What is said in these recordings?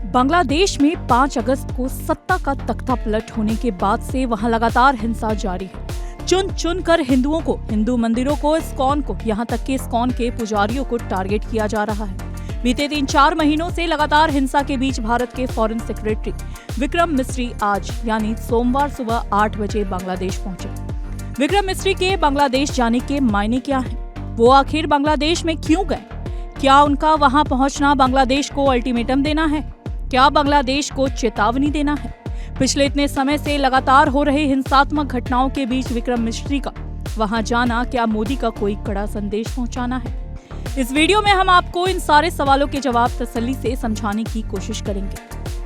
बांग्लादेश में 5 अगस्त को सत्ता का तख्ता पलट होने के बाद से वहां लगातार हिंसा जारी है। चुन चुन कर हिंदुओं को, हिंदू मंदिरों को, इस्कॉन को, यहाँ तक कि इस्कॉन के पुजारियों को टारगेट किया जा रहा है। बीते 3-4 महीनों से लगातार हिंसा के बीच भारत के फॉरेन सेक्रेटरी विक्रम मिस्री आज यानी सोमवार सुबह 8 बजे बांग्लादेश पहुंचे। विक्रम मिस्री के बांग्लादेश जाने के मायने क्या हैं? वो आखिर बांग्लादेश में क्यों गए? क्या उनका वहां पहुंचना बांग्लादेश को अल्टीमेटम देना है? क्या बांग्लादेश को चेतावनी देना है? पिछले इतने समय से लगातार हो रहे हिंसात्मक घटनाओं के बीच विक्रम मिस्री का वहां जाना क्या मोदी का कोई कड़ा संदेश पहुंचाना है? इस वीडियो में हम आपको इन सारे सवालों के जवाब तसल्ली से समझाने की कोशिश करेंगे।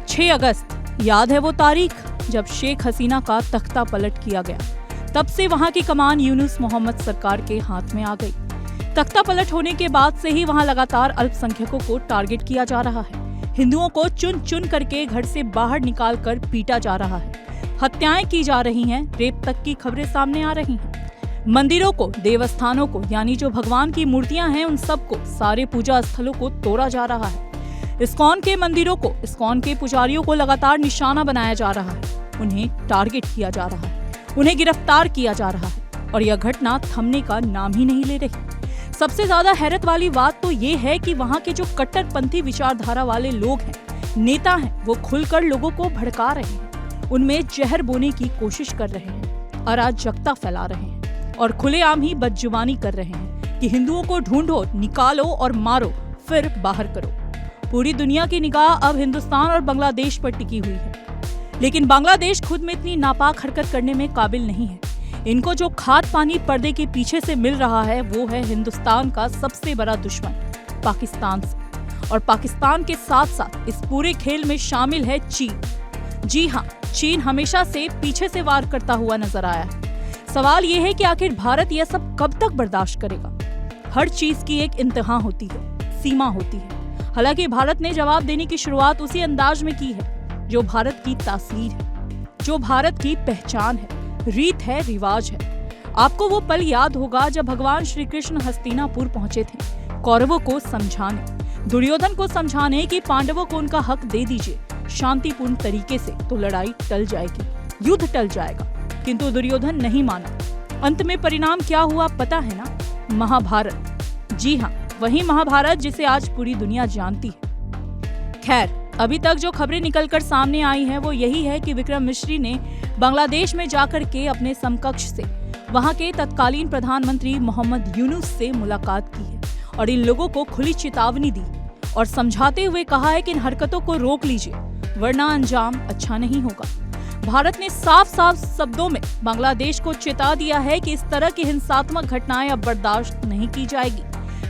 6 अगस्त याद है वो तारीख जब शेख हसीना का तख्ता पलट किया गया। तब से वहां की कमान यूनुस मोहम्मद सरकार के हाथ में आ गई। तख्ता पलट होने के बाद से ही वहां लगातार अल्पसंख्यकों को टारगेट किया जा रहा है। हिंदुओं को चुन चुन करके घर से बाहर निकाल कर पीटा जा रहा है। हत्याएं की जा रही हैं, रेप तक की खबरें सामने आ रही हैं। मंदिरों को, देवस्थानों को, यानी जो भगवान की मूर्तियां हैं उन सबको, सारे पूजा स्थलों को तोड़ा जा रहा है। इस्कॉन के मंदिरों को, इस्कॉन के पुजारियों को लगातार निशाना बनाया जा रहा है। उन्हें टारगेट किया जा रहा है, उन्हें गिरफ्तार किया जा रहा है और यह घटना थमने का नाम ही नहीं ले रही। सबसे ज्यादा हैरत वाली बात तो ये है कि वहाँ के जो कट्टरपंथी विचारधारा वाले लोग हैं, नेता हैं, वो खुलकर लोगों को भड़का रहे हैं, उनमें जहर बोने की कोशिश कर रहे हैं, अराजकता फैला रहे हैं और खुलेआम ही बदजुबानी कर रहे हैं कि हिंदुओं को ढूंढो, निकालो और मारो, फिर बाहर करो। पूरी दुनिया की निगाह अब हिंदुस्तान और बांग्लादेश पर टिकी हुई है, लेकिन बांग्लादेश खुद में इतनी नापाक हरकत करने में काबिल नहीं है। इनको जो खाद पानी पर्दे के पीछे से मिल रहा है वो है हिंदुस्तान का सबसे बड़ा दुश्मन पाकिस्तान से। और पाकिस्तान के साथ साथ इस पूरे खेल में शामिल है चीन। जी हाँ, चीन हमेशा से पीछे से वार करता हुआ नजर आया है। सवाल ये है कि आखिर भारत यह सब कब तक बर्दाश्त करेगा? हर चीज की एक इंतहा होती है, सीमा होती है। हालांकि भारत ने जवाब देने की शुरुआत उसी अंदाज में की है जो भारत की तासीर है, जो भारत की पहचान है, रीत है, रिवाज है। आपको वो पल याद होगा जब भगवान श्री कृष्ण हस्तिनापुर पहुंचे थे कौरवों को समझाने, दुर्योधन को समझाने कि पांडवों को उनका हक दे दीजिए शांतिपूर्ण तरीके से, तो लड़ाई टल जाएगी, युद्ध टल जाएगा। किंतु दुर्योधन नहीं माना। अंत में परिणाम क्या हुआ पता है ना? महाभारत। जी हाँ, वही महाभारत जिसे आज पूरी दुनिया जानती है। खैर, अभी तक जो खबरें निकलकर सामने आई हैं वो यही है कि विक्रम मिस्री ने बांग्लादेश में जाकर के अपने समकक्ष से, वहां के तत्कालीन प्रधानमंत्री मोहम्मद यूनुस से मुलाकात की है और इन लोगों को खुली चेतावनी दी और समझाते हुए कहा है कि इन हरकतों को रोक लीजिए वरना अंजाम अच्छा नहीं होगा। भारत ने साफ साफ शब्दों में बांग्लादेश को चेता दिया है कि इस तरह की हिंसात्मक घटनाएं अब बर्दाश्त नहीं की जाएगी,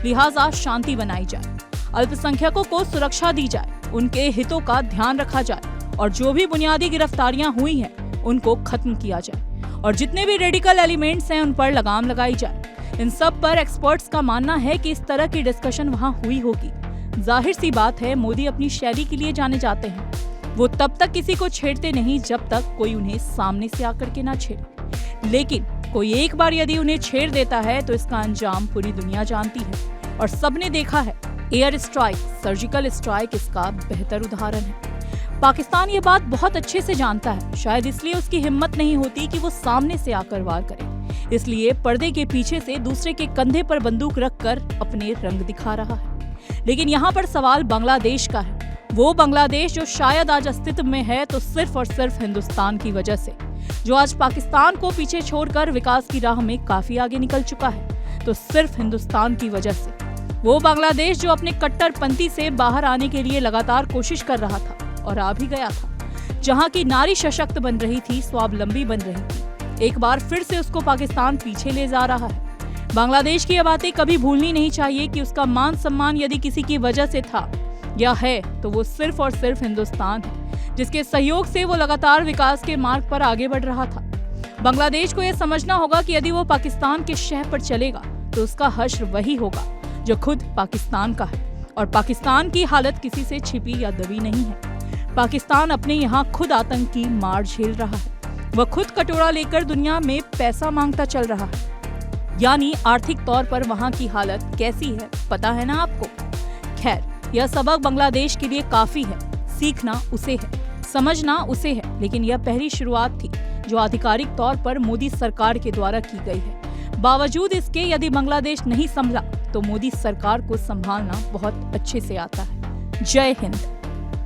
लिहाजा शांति बनाई जाए, अल्पसंख्यकों को सुरक्षा दी जाए, उनके हितों का ध्यान रखा जाए और जो भी बुनियादी गिरफ्तारियां हुई हैं उनको खत्म किया जाए और जितने भी रेडिकल एलिमेंट्स हैं उन पर लगाम लगाई जाए। इन सब पर एक्सपर्ट्स का मानना है कि इस तरह की डिस्कशन वहां हुई होगी। जाहिर सी बात है, मोदी अपनी शैली के लिए जाने जाते हैं। वो तब तक किसी को छेड़ते नहीं जब तक कोई उन्हें सामने से आकर के ना छेड़े, लेकिन कोई एक बार यदि उन्हें छेड़ देता है तो इसका अंजाम पूरी दुनिया जानती है और सबने देखा है। एयर स्ट्राइक, सर्जिकल स्ट्राइक इसका बेहतर उदाहरण है। पाकिस्तान ये बात बहुत अच्छे से जानता है, शायद इसलिए उसकी हिम्मत नहीं होती कि वो सामने से आकर वार करे। इसलिए पर्दे के पीछे से दूसरे के कंधे पर बंदूक रखकर अपने रंग दिखा रहा है। लेकिन यहाँ पर सवाल बांग्लादेश का है, वो बांग्लादेश जो शायद आज अस्तित्व में है तो सिर्फ और सिर्फ हिंदुस्तान की वजह से, जो आज पाकिस्तान को पीछे छोड़कर विकास की राह में काफी आगे निकल चुका है, तो सिर्फ हिंदुस्तान की वजह से। वो बांग्लादेश जो अपने कट्टरपंथी से बाहर आने के लिए लगातार कोशिश कर रहा था और आ भी गया था, जहां की नारी सशक्त बन रही थी, स्वावलंबी बन रही थी, एक बार फिर से उसको पाकिस्तान पीछे ले जा रहा है। बांग्लादेश की ये बातें कभी भूलनी नहीं चाहिए कि उसका मान सम्मान यदि किसी की वजह से था या है तो वो सिर्फ और सिर्फ हिंदुस्तान है, जिसके सहयोग से वो लगातार विकास के मार्ग पर आगे बढ़ रहा था। बांग्लादेश को यह समझना होगा कि यदि वो पाकिस्तान के शह पर चलेगा तो उसका हश्र वही होगा जो खुद पाकिस्तान का है और पाकिस्तान की हालत किसी से छिपी या दबी नहीं है। पाकिस्तान अपने यहाँ खुद आतंक की मार झेल रहा है। वह खुद कटोरा लेकर दुनिया में पैसा मांगता चल रहा है, यानी आर्थिक तौर पर वहाँ की हालत कैसी है पता है ना आपको। खैर, यह सबक बांग्लादेश के लिए काफी है सीखना उसे है, समझना उसे है, लेकिन यह पहली शुरुआत थी जो आधिकारिक तौर पर मोदी सरकार के द्वारा की गई है। बावजूद इसके यदि बांग्लादेश नहीं संभला तो मोदी सरकार को संभालना बहुत अच्छे से आता है। जय हिंद।